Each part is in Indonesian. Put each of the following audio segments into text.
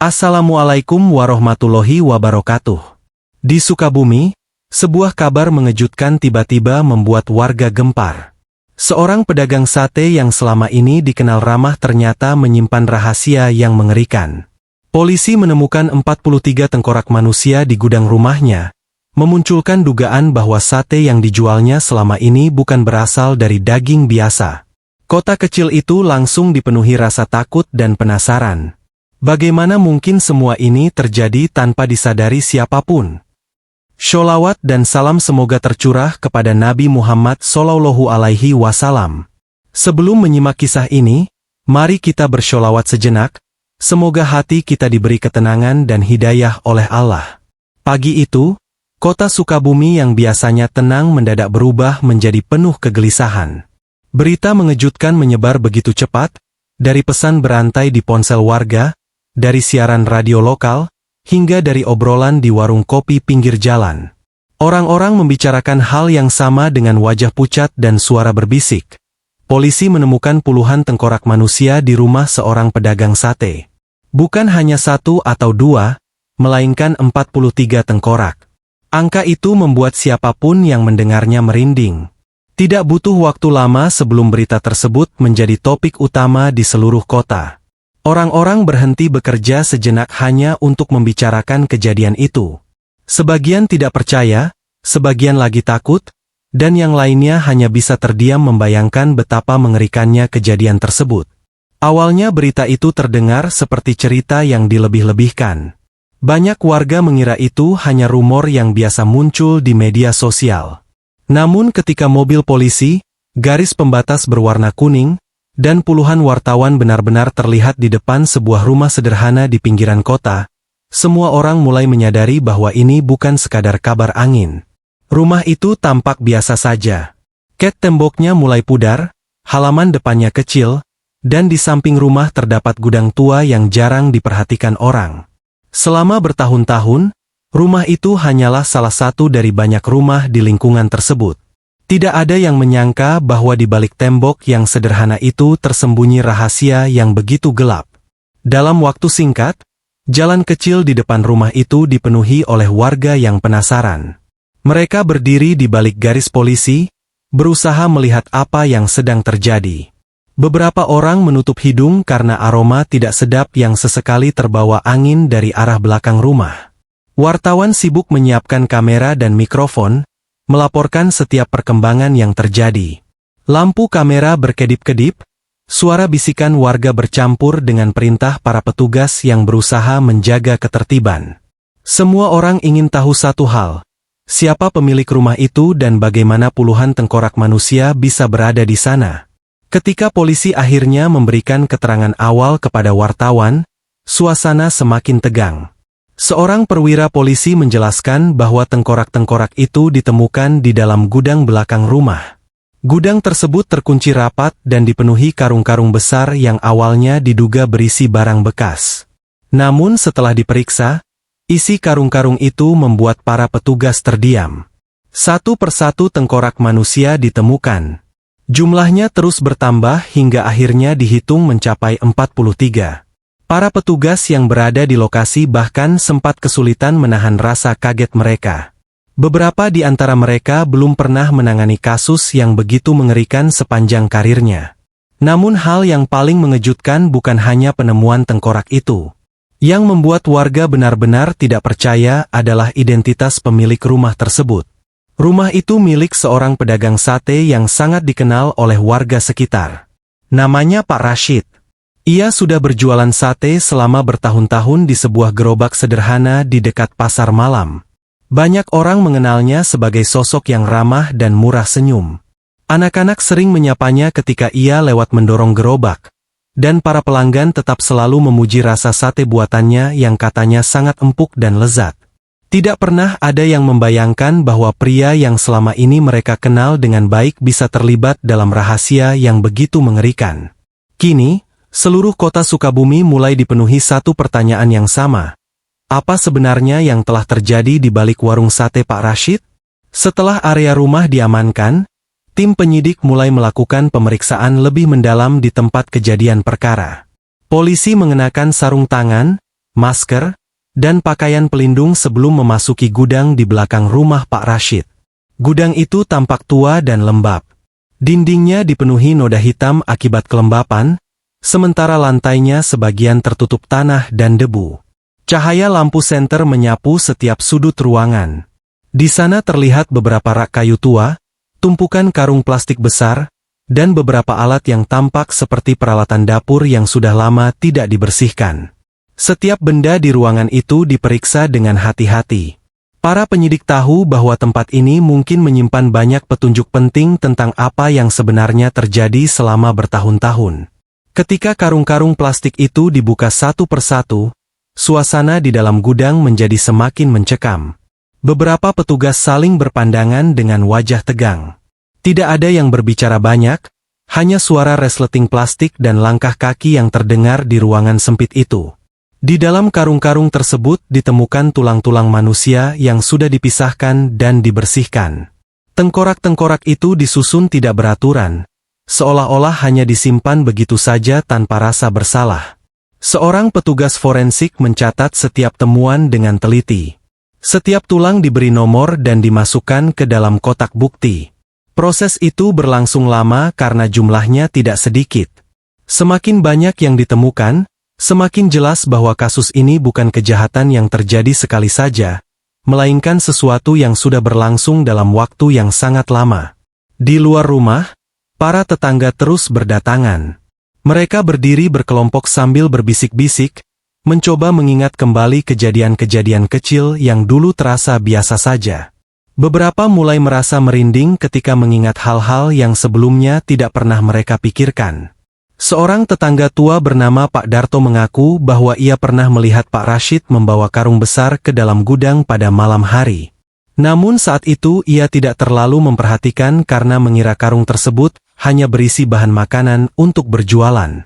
Assalamualaikum warahmatullahi wabarakatuh. Di Sukabumi, sebuah kabar mengejutkan tiba-tiba membuat warga gempar. Seorang pedagang sate yang selama ini dikenal ramah ternyata menyimpan rahasia yang mengerikan. Polisi menemukan 43 tengkorak manusia di gudang rumahnya, memunculkan dugaan bahwa sate yang dijualnya selama ini bukan berasal dari daging biasa. Kota kecil itu langsung dipenuhi rasa takut dan penasaran. Bagaimana mungkin semua ini terjadi tanpa disadari siapapun? Sholawat dan salam semoga tercurah kepada Nabi Muhammad SAW. Sebelum menyimak kisah ini, mari kita bersholawat sejenak, semoga hati kita diberi ketenangan dan hidayah oleh Allah. Pagi itu, kota Sukabumi yang biasanya tenang mendadak berubah menjadi penuh kegelisahan. Berita mengejutkan menyebar begitu cepat, dari pesan berantai di ponsel warga, dari siaran radio lokal, hingga dari obrolan di warung kopi pinggir jalan. Orang-orang membicarakan hal yang sama dengan wajah pucat dan suara berbisik. Polisi menemukan puluhan tengkorak manusia di rumah seorang pedagang sate. Bukan hanya satu atau dua, melainkan 43 tengkorak. Angka itu membuat siapapun yang mendengarnya merinding. Tidak butuh waktu lama sebelum berita tersebut menjadi topik utama di seluruh kota. Orang-orang berhenti bekerja sejenak hanya untuk membicarakan kejadian itu. Sebagian tidak percaya, sebagian lagi takut, dan yang lainnya hanya bisa terdiam membayangkan betapa mengerikannya kejadian tersebut. Awalnya berita itu terdengar seperti cerita yang dilebih-lebihkan. Banyak warga mengira itu hanya rumor yang biasa muncul di media sosial. Namun ketika mobil polisi, garis pembatas berwarna kuning, dan puluhan wartawan benar-benar terlihat di depan sebuah rumah sederhana di pinggiran kota, semua orang mulai menyadari bahwa ini bukan sekadar kabar angin. Rumah itu tampak biasa saja. Cat temboknya mulai pudar, halaman depannya kecil, dan di samping rumah terdapat gudang tua yang jarang diperhatikan orang. Selama bertahun-tahun, rumah itu hanyalah salah satu dari banyak rumah di lingkungan tersebut. Tidak ada yang menyangka bahwa di balik tembok yang sederhana itu tersembunyi rahasia yang begitu gelap. Dalam waktu singkat, jalan kecil di depan rumah itu dipenuhi oleh warga yang penasaran. Mereka berdiri di balik garis polisi, berusaha melihat apa yang sedang terjadi. Beberapa orang menutup hidung karena aroma tidak sedap yang sesekali terbawa angin dari arah belakang rumah. Wartawan sibuk menyiapkan kamera dan mikrofon, melaporkan setiap perkembangan yang terjadi. Lampu kamera berkedip-kedip, suara bisikan warga bercampur dengan perintah para petugas yang berusaha menjaga ketertiban. Semua orang ingin tahu satu hal, siapa pemilik rumah itu dan bagaimana puluhan tengkorak manusia bisa berada di sana. Ketika polisi akhirnya memberikan keterangan awal kepada wartawan, suasana semakin tegang. Seorang perwira polisi menjelaskan bahwa tengkorak-tengkorak itu ditemukan di dalam gudang belakang rumah. Gudang tersebut terkunci rapat dan dipenuhi karung-karung besar yang awalnya diduga berisi barang bekas. Namun setelah diperiksa, isi karung-karung itu membuat para petugas terdiam. Satu persatu tengkorak manusia ditemukan. Jumlahnya terus bertambah hingga akhirnya dihitung mencapai 43. Para petugas yang berada di lokasi bahkan sempat kesulitan menahan rasa kaget mereka. Beberapa di antara mereka belum pernah menangani kasus yang begitu mengerikan sepanjang karirnya. Namun hal yang paling mengejutkan bukan hanya penemuan tengkorak itu. Yang membuat warga benar-benar tidak percaya adalah identitas pemilik rumah tersebut. Rumah itu milik seorang pedagang sate yang sangat dikenal oleh warga sekitar. Namanya Pak Rashid. Ia sudah berjualan sate selama bertahun-tahun di sebuah gerobak sederhana di dekat pasar malam. Banyak orang mengenalnya sebagai sosok yang ramah dan murah senyum. Anak-anak sering menyapanya ketika ia lewat mendorong gerobak, dan para pelanggan tetap selalu memuji rasa sate buatannya yang katanya sangat empuk dan lezat. Tidak pernah ada yang membayangkan bahwa pria yang selama ini mereka kenal dengan baik bisa terlibat dalam rahasia yang begitu mengerikan. Kini, seluruh kota Sukabumi mulai dipenuhi satu pertanyaan yang sama. Apa sebenarnya yang telah terjadi di balik warung sate Pak Rashid? Setelah area rumah diamankan, tim penyidik mulai melakukan pemeriksaan lebih mendalam di tempat kejadian perkara. Polisi mengenakan sarung tangan, masker, dan pakaian pelindung sebelum memasuki gudang di belakang rumah Pak Rashid. Gudang itu tampak tua dan lembab. Dindingnya dipenuhi noda hitam akibat kelembapan, sementara lantainya sebagian tertutup tanah dan debu. Cahaya lampu senter menyapu setiap sudut ruangan. Di sana terlihat beberapa rak kayu tua, tumpukan karung plastik besar, dan beberapa alat yang tampak seperti peralatan dapur yang sudah lama tidak dibersihkan. Setiap benda di ruangan itu diperiksa dengan hati-hati. Para penyidik tahu bahwa tempat ini mungkin menyimpan banyak petunjuk penting tentang apa yang sebenarnya terjadi selama bertahun-tahun. Ketika karung-karung plastik itu dibuka satu persatu, suasana di dalam gudang menjadi semakin mencekam. Beberapa petugas saling berpandangan dengan wajah tegang. Tidak ada yang berbicara banyak, hanya suara resleting plastik dan langkah kaki yang terdengar di ruangan sempit itu. Di dalam karung-karung tersebut ditemukan tulang-tulang manusia yang sudah dipisahkan dan dibersihkan. Tengkorak-tengkorak itu disusun tidak beraturan, seolah-olah hanya disimpan begitu saja tanpa rasa bersalah. Seorang petugas forensik mencatat setiap temuan dengan teliti. Setiap tulang diberi nomor dan dimasukkan ke dalam kotak bukti. Proses itu berlangsung lama karena jumlahnya tidak sedikit. Semakin banyak yang ditemukan, semakin jelas bahwa kasus ini bukan kejahatan yang terjadi sekali saja, melainkan sesuatu yang sudah berlangsung dalam waktu yang sangat lama. Di luar rumah, para tetangga terus berdatangan. Mereka berdiri berkelompok sambil berbisik-bisik, mencoba mengingat kembali kejadian-kejadian kecil yang dulu terasa biasa saja. Beberapa mulai merasa merinding ketika mengingat hal-hal yang sebelumnya tidak pernah mereka pikirkan. Seorang tetangga tua bernama Pak Darto mengaku bahwa ia pernah melihat Pak Rashid membawa karung besar ke dalam gudang pada malam hari. Namun saat itu ia tidak terlalu memperhatikan karena mengira karung tersebut hanya berisi bahan makanan untuk berjualan.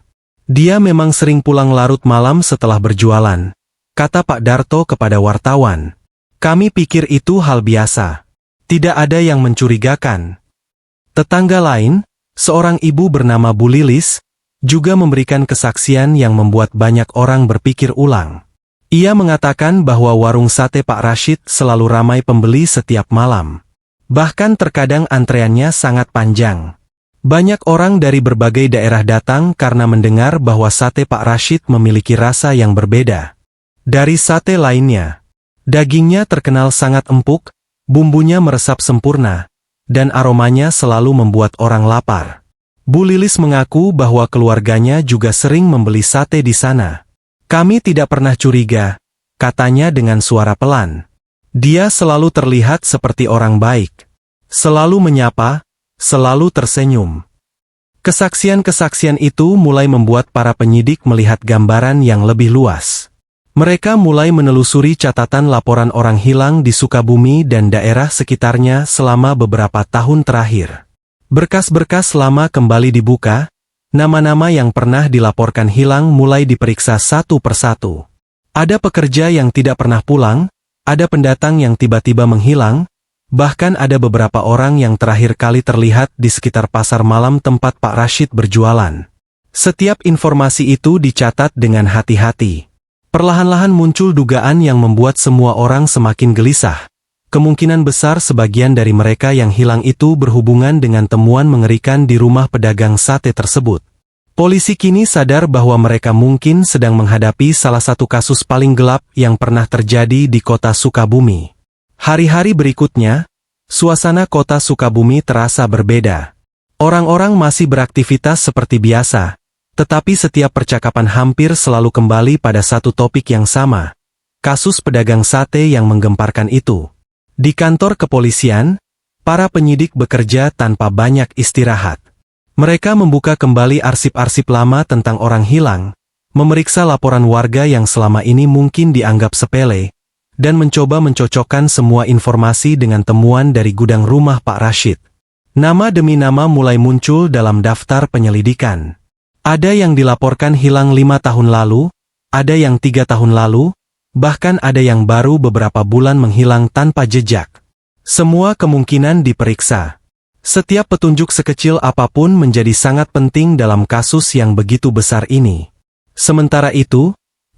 Dia memang sering pulang larut malam setelah berjualan, kata Pak Darto kepada wartawan. Kami pikir itu hal biasa. Tidak ada yang mencurigakan. Tetangga lain, seorang ibu bernama Bu Lilis, juga memberikan kesaksian yang membuat banyak orang berpikir ulang. Ia mengatakan bahwa warung sate Pak Rashid selalu ramai pembeli setiap malam. Bahkan terkadang antreannya sangat panjang. Banyak orang dari berbagai daerah datang karena mendengar bahwa sate Pak Rashid memiliki rasa yang berbeda dari sate lainnya. Dagingnya terkenal sangat empuk, bumbunya meresap sempurna, dan aromanya selalu membuat orang lapar. Bu Lilis mengaku bahwa keluarganya juga sering membeli sate di sana. Kami tidak pernah curiga, katanya dengan suara pelan. Dia selalu terlihat seperti orang baik. Selalu menyapa, selalu tersenyum. Kesaksian-kesaksian itu mulai membuat para penyidik melihat gambaran yang lebih luas. Mereka mulai menelusuri catatan laporan orang hilang di Sukabumi dan daerah sekitarnya selama beberapa tahun terakhir. Berkas-berkas lama kembali dibuka, nama-nama yang pernah dilaporkan hilang mulai diperiksa satu persatu. Ada pekerja yang tidak pernah pulang, ada pendatang yang tiba-tiba menghilang, bahkan ada beberapa orang yang terakhir kali terlihat di sekitar pasar malam tempat Pak Rashid berjualan. Setiap informasi itu dicatat dengan hati-hati. Perlahan-lahan muncul dugaan yang membuat semua orang semakin gelisah. Kemungkinan besar sebagian dari mereka yang hilang itu berhubungan dengan temuan mengerikan di rumah pedagang sate tersebut. Polisi kini sadar bahwa mereka mungkin sedang menghadapi salah satu kasus paling gelap yang pernah terjadi di kota Sukabumi. Hari-hari berikutnya, suasana kota Sukabumi terasa berbeda. Orang-orang masih beraktivitas seperti biasa, tetapi setiap percakapan hampir selalu kembali pada satu topik yang sama, kasus pedagang sate yang menggemparkan itu. Di kantor kepolisian, para penyidik bekerja tanpa banyak istirahat. Mereka membuka kembali arsip-arsip lama tentang orang hilang, memeriksa laporan warga yang selama ini mungkin dianggap sepele, dan mencoba mencocokkan semua informasi dengan temuan dari gudang rumah Pak Rashid. Nama demi nama mulai muncul dalam daftar penyelidikan. Ada yang dilaporkan hilang 5 tahun lalu, ada yang 3 tahun lalu, bahkan ada yang baru beberapa bulan menghilang tanpa jejak. Semua kemungkinan diperiksa. Setiap petunjuk sekecil apapun menjadi sangat penting dalam kasus yang begitu besar ini. Sementara itu,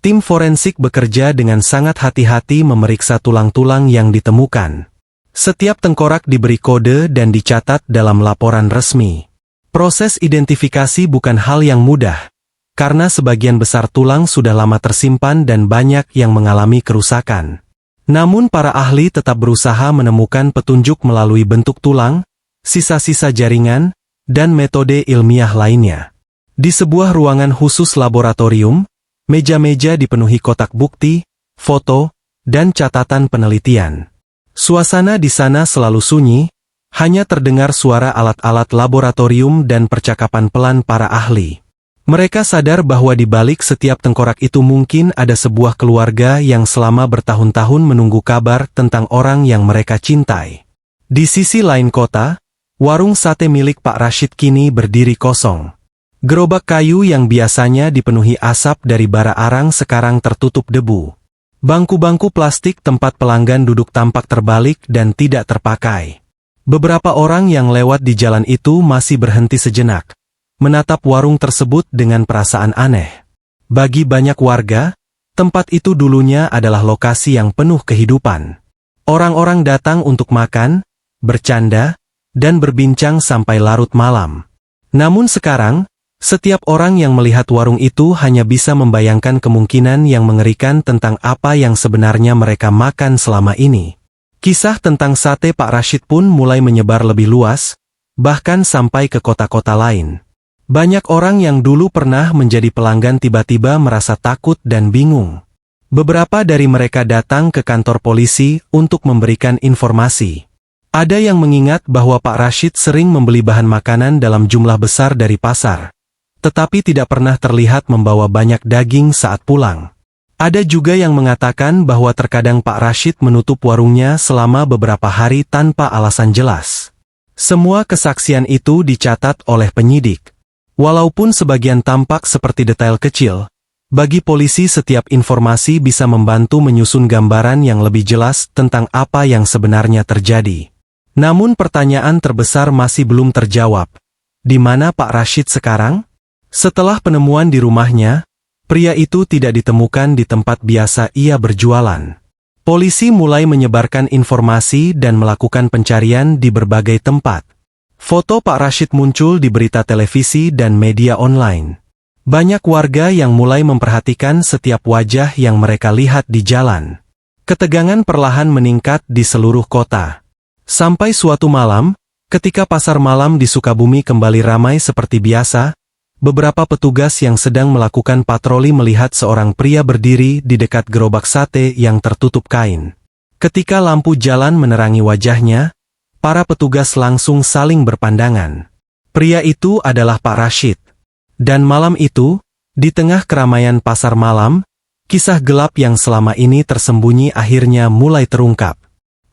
Tim forensik bekerja dengan sangat hati-hati memeriksa tulang-tulang yang ditemukan. Setiap tengkorak diberi kode dan dicatat dalam laporan resmi. Proses identifikasi bukan hal yang mudah, karena sebagian besar tulang sudah lama tersimpan dan banyak yang mengalami kerusakan. Namun para ahli tetap berusaha menemukan petunjuk melalui bentuk tulang, sisa-sisa jaringan, dan metode ilmiah lainnya. Di sebuah ruangan khusus laboratorium, meja-meja dipenuhi kotak bukti, foto, dan catatan penelitian. Suasana di sana selalu sunyi, hanya terdengar suara alat-alat laboratorium dan percakapan pelan para ahli. Mereka sadar bahwa di balik setiap tengkorak itu mungkin ada sebuah keluarga yang selama bertahun-tahun menunggu kabar tentang orang yang mereka cintai. Di sisi lain kota, warung sate milik Pak Rashid kini berdiri kosong. Gerobak kayu yang biasanya dipenuhi asap dari bara arang sekarang tertutup debu. Bangku-bangku plastik tempat pelanggan duduk tampak terbalik dan tidak terpakai. Beberapa orang yang lewat di jalan itu masih berhenti sejenak, menatap warung tersebut dengan perasaan aneh. Bagi banyak warga, tempat itu dulunya adalah lokasi yang penuh kehidupan. Orang-orang datang untuk makan, bercanda, dan berbincang sampai larut malam. Namun sekarang, setiap orang yang melihat warung itu hanya bisa membayangkan kemungkinan yang mengerikan tentang apa yang sebenarnya mereka makan selama ini. Kisah tentang sate Pak Rashid pun mulai menyebar lebih luas, bahkan sampai ke kota-kota lain. Banyak orang yang dulu pernah menjadi pelanggan tiba-tiba merasa takut dan bingung. Beberapa dari mereka datang ke kantor polisi untuk memberikan informasi. Ada yang mengingat bahwa Pak Rashid sering membeli bahan makanan dalam jumlah besar dari pasar, tetapi tidak pernah terlihat membawa banyak daging saat pulang. Ada juga yang mengatakan bahwa terkadang Pak Rashid menutup warungnya selama beberapa hari tanpa alasan jelas. Semua kesaksian itu dicatat oleh penyidik. Walaupun sebagian tampak seperti detail kecil, bagi polisi setiap informasi bisa membantu menyusun gambaran yang lebih jelas tentang apa yang sebenarnya terjadi. Namun pertanyaan terbesar masih belum terjawab. Di mana Pak Rashid sekarang? Setelah penemuan di rumahnya, pria itu tidak ditemukan di tempat biasa ia berjualan. Polisi mulai menyebarkan informasi dan melakukan pencarian di berbagai tempat. Foto Pak Rashid muncul di berita televisi dan media online. Banyak warga yang mulai memperhatikan setiap wajah yang mereka lihat di jalan. Ketegangan perlahan meningkat di seluruh kota. Sampai suatu malam, ketika pasar malam di Sukabumi kembali ramai seperti biasa, beberapa petugas yang sedang melakukan patroli melihat seorang pria berdiri di dekat gerobak sate yang tertutup kain. Ketika lampu jalan menerangi wajahnya, para petugas langsung saling berpandangan. Pria itu adalah Pak Rashid. Dan malam itu, di tengah keramaian pasar malam, kisah gelap yang selama ini tersembunyi akhirnya mulai terungkap.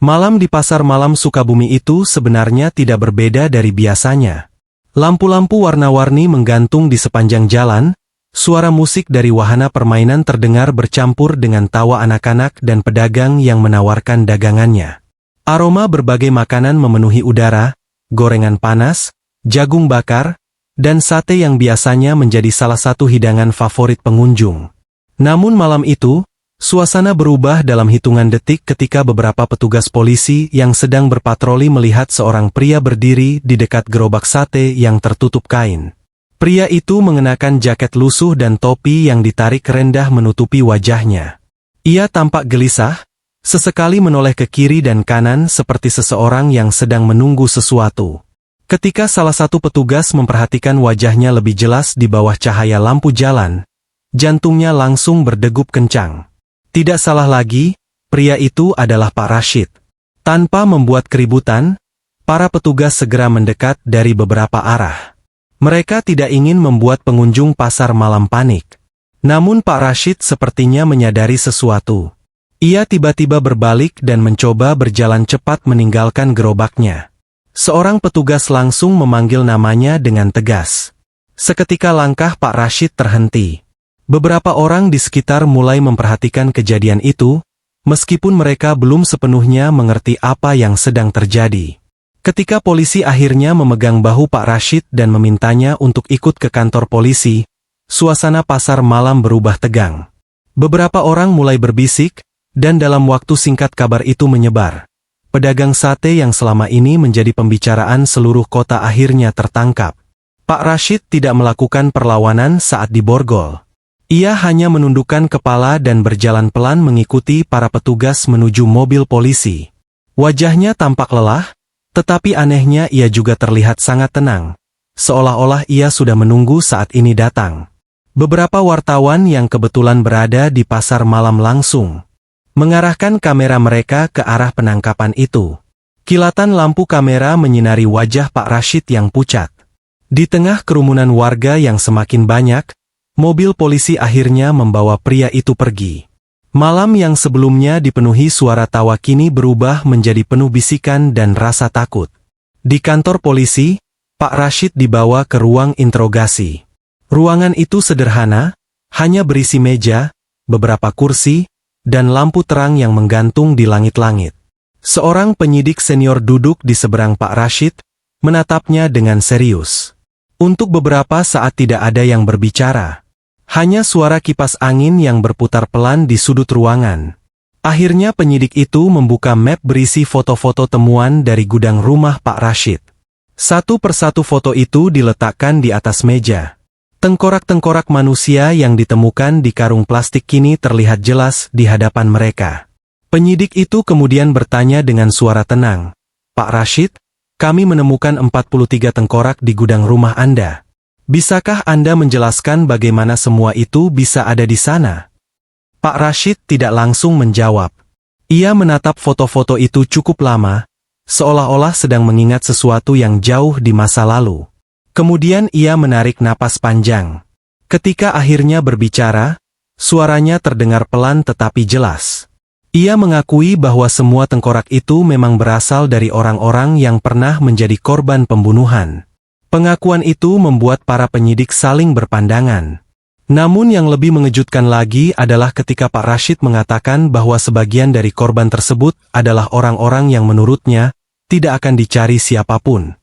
Malam di pasar malam Sukabumi itu sebenarnya tidak berbeda dari biasanya. Lampu-lampu warna-warni menggantung di sepanjang jalan, suara musik dari wahana permainan terdengar bercampur dengan tawa anak-anak dan pedagang yang menawarkan dagangannya. Aroma berbagai makanan memenuhi udara, gorengan panas, jagung bakar, dan sate yang biasanya menjadi salah satu hidangan favorit pengunjung. Namun malam itu, suasana berubah dalam hitungan detik ketika beberapa petugas polisi yang sedang berpatroli melihat seorang pria berdiri di dekat gerobak sate yang tertutup kain. Pria itu mengenakan jaket lusuh dan topi yang ditarik rendah menutupi wajahnya. Ia tampak gelisah, sesekali menoleh ke kiri dan kanan seperti seseorang yang sedang menunggu sesuatu. Ketika salah satu petugas memperhatikan wajahnya lebih jelas di bawah cahaya lampu jalan, jantungnya langsung berdegup kencang. Tidak salah lagi, pria itu adalah Pak Rashid. Tanpa membuat keributan, para petugas segera mendekat dari beberapa arah. Mereka tidak ingin membuat pengunjung pasar malam panik. Namun Pak Rashid sepertinya menyadari sesuatu. Ia tiba-tiba berbalik dan mencoba berjalan cepat meninggalkan gerobaknya. Seorang petugas langsung memanggil namanya dengan tegas. Seketika langkah Pak Rashid terhenti. Beberapa orang di sekitar mulai memperhatikan kejadian itu, meskipun mereka belum sepenuhnya mengerti apa yang sedang terjadi. Ketika polisi akhirnya memegang bahu Pak Rashid dan memintanya untuk ikut ke kantor polisi, suasana pasar malam berubah tegang. Beberapa orang mulai berbisik, dan dalam waktu singkat kabar itu menyebar. Pedagang sate yang selama ini menjadi pembicaraan seluruh kota akhirnya tertangkap. Pak Rashid tidak melakukan perlawanan saat diborgol. Ia hanya menundukkan kepala dan berjalan pelan mengikuti para petugas menuju mobil polisi. Wajahnya tampak lelah, tetapi anehnya ia juga terlihat sangat tenang. Seolah-olah ia sudah menunggu saat ini datang. Beberapa wartawan yang kebetulan berada di pasar malam langsung mengarahkan kamera mereka ke arah penangkapan itu. Kilatan lampu kamera menyinari wajah Pak Rashid yang pucat. Di tengah kerumunan warga yang semakin banyak, mobil polisi akhirnya membawa pria itu pergi. Malam yang sebelumnya dipenuhi suara tawa kini berubah menjadi penuh bisikan dan rasa takut. Di kantor polisi, Pak Rashid dibawa ke ruang interogasi. Ruangan itu sederhana, hanya berisi meja, beberapa kursi, dan lampu terang yang menggantung di langit-langit. Seorang penyidik senior duduk di seberang Pak Rashid, menatapnya dengan serius. Untuk beberapa saat tidak ada yang berbicara. Hanya suara kipas angin yang berputar pelan di sudut ruangan. Akhirnya penyidik itu membuka map berisi foto-foto temuan dari gudang rumah Pak Rashid. Satu persatu foto itu diletakkan di atas meja. Tengkorak-tengkorak manusia yang ditemukan di karung plastik kini terlihat jelas di hadapan mereka. Penyidik itu kemudian bertanya dengan suara tenang, "Pak Rashid, kami menemukan 43 tengkorak di gudang rumah Anda. Bisakah Anda menjelaskan bagaimana semua itu bisa ada di sana?" Pak Rashid tidak langsung menjawab. Ia menatap foto-foto itu cukup lama, seolah-olah sedang mengingat sesuatu yang jauh di masa lalu. Kemudian ia menarik napas panjang. Ketika akhirnya berbicara, suaranya terdengar pelan tetapi jelas. Ia mengakui bahwa semua tengkorak itu memang berasal dari orang-orang yang pernah menjadi korban pembunuhan. Pengakuan itu membuat para penyidik saling berpandangan. Namun yang lebih mengejutkan lagi adalah ketika Pak Rashid mengatakan bahwa sebagian dari korban tersebut adalah orang-orang yang menurutnya tidak akan dicari siapapun.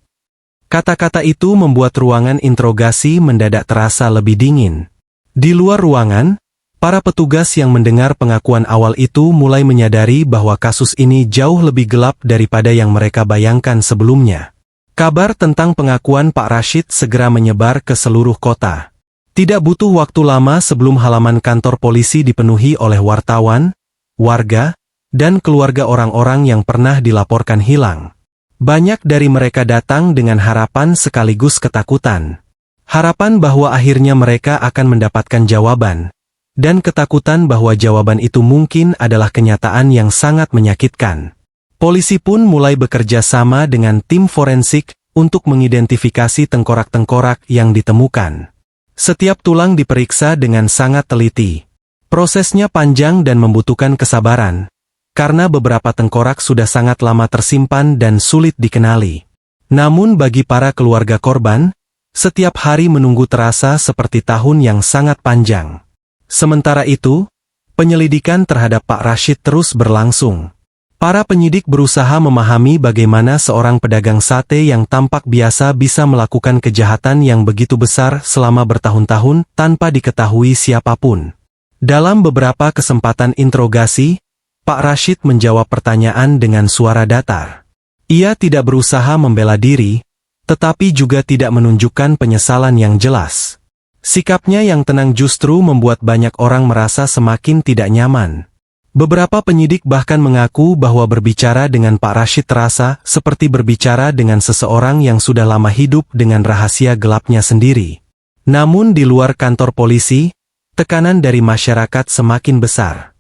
Kata-kata itu membuat ruangan interogasi mendadak terasa lebih dingin. Di luar ruangan, para petugas yang mendengar pengakuan awal itu mulai menyadari bahwa kasus ini jauh lebih gelap daripada yang mereka bayangkan sebelumnya. Kabar tentang pengakuan Pak Rashid segera menyebar ke seluruh kota. Tidak butuh waktu lama sebelum halaman kantor polisi dipenuhi oleh wartawan, warga, dan keluarga orang-orang yang pernah dilaporkan hilang. Banyak dari mereka datang dengan harapan sekaligus ketakutan. Harapan bahwa akhirnya mereka akan mendapatkan jawaban, dan ketakutan bahwa jawaban itu mungkin adalah kenyataan yang sangat menyakitkan. Polisi pun mulai bekerja sama dengan tim forensik untuk mengidentifikasi tengkorak-tengkorak yang ditemukan. Setiap tulang diperiksa dengan sangat teliti. Prosesnya panjang dan membutuhkan kesabaran, karena beberapa tengkorak sudah sangat lama tersimpan dan sulit dikenali. Namun bagi para keluarga korban, setiap hari menunggu terasa seperti tahun yang sangat panjang. Sementara itu, penyelidikan terhadap Pak Rashid terus berlangsung. Para penyidik berusaha memahami bagaimana seorang pedagang sate yang tampak biasa bisa melakukan kejahatan yang begitu besar selama bertahun-tahun tanpa diketahui siapapun. Dalam beberapa kesempatan interogasi, Pak Rashid menjawab pertanyaan dengan suara datar. Ia tidak berusaha membela diri, tetapi juga tidak menunjukkan penyesalan yang jelas. Sikapnya yang tenang justru membuat banyak orang merasa semakin tidak nyaman. Beberapa penyidik bahkan mengaku bahwa berbicara dengan Pak Rashid terasa seperti berbicara dengan seseorang yang sudah lama hidup dengan rahasia gelapnya sendiri. Namun di luar kantor polisi, tekanan dari masyarakat semakin besar.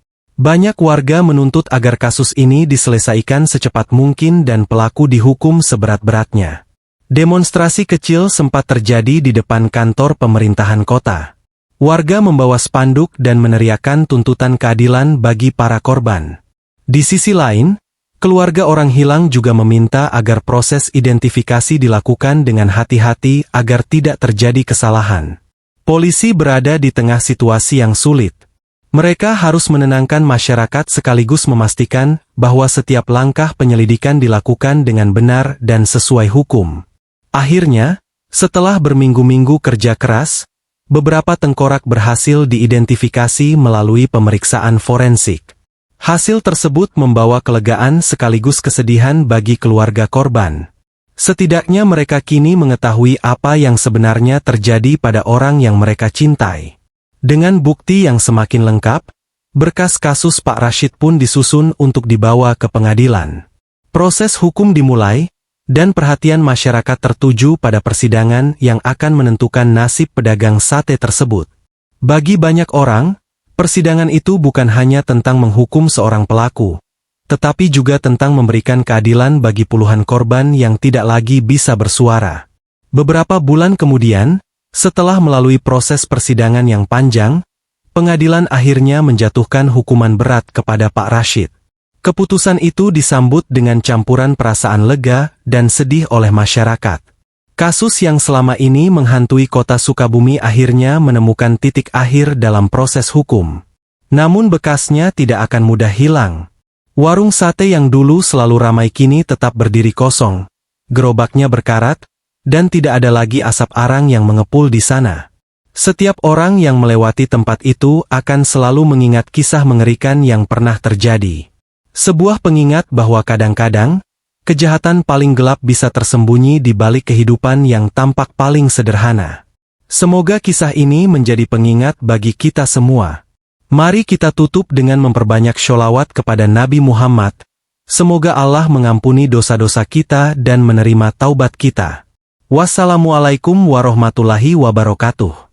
Banyak warga menuntut agar kasus ini diselesaikan secepat mungkin dan pelaku dihukum seberat-beratnya. Demonstrasi kecil sempat terjadi di depan kantor pemerintahan kota. Warga membawa spanduk dan meneriakkan tuntutan keadilan bagi para korban. Di sisi lain, keluarga orang hilang juga meminta agar proses identifikasi dilakukan dengan hati-hati agar tidak terjadi kesalahan. Polisi berada di tengah situasi yang sulit. Mereka harus menenangkan masyarakat sekaligus memastikan bahwa setiap langkah penyelidikan dilakukan dengan benar dan sesuai hukum. Akhirnya, setelah berminggu-minggu kerja keras, beberapa tengkorak berhasil diidentifikasi melalui pemeriksaan forensik. Hasil tersebut membawa kelegaan sekaligus kesedihan bagi keluarga korban. Setidaknya mereka kini mengetahui apa yang sebenarnya terjadi pada orang yang mereka cintai. Dengan bukti yang semakin lengkap, berkas kasus Pak Rashid pun disusun untuk dibawa ke pengadilan. Proses hukum dimulai, dan perhatian masyarakat tertuju pada persidangan yang akan menentukan nasib pedagang sate tersebut. Bagi banyak orang, persidangan itu bukan hanya tentang menghukum seorang pelaku, tetapi juga tentang memberikan keadilan bagi puluhan korban yang tidak lagi bisa bersuara. Beberapa bulan kemudian, setelah melalui proses persidangan yang panjang, pengadilan akhirnya menjatuhkan hukuman berat kepada Pak Rashid. Keputusan itu disambut dengan campuran perasaan lega dan sedih oleh masyarakat. Kasus yang selama ini menghantui kota Sukabumi akhirnya menemukan titik akhir dalam proses hukum. Namun bekasnya tidak akan mudah hilang. Warung sate yang dulu selalu ramai kini tetap berdiri kosong, gerobaknya berkarat, dan tidak ada lagi asap arang yang mengepul di sana. Setiap orang yang melewati tempat itu akan selalu mengingat kisah mengerikan yang pernah terjadi. Sebuah pengingat bahwa kadang-kadang, kejahatan paling gelap bisa tersembunyi di balik kehidupan yang tampak paling sederhana. Semoga kisah ini menjadi pengingat bagi kita semua. Mari kita tutup dengan memperbanyak sholawat kepada Nabi Muhammad. Semoga Allah mengampuni dosa-dosa kita dan menerima taubat kita. Wassalamualaikum warahmatullahi wabarakatuh.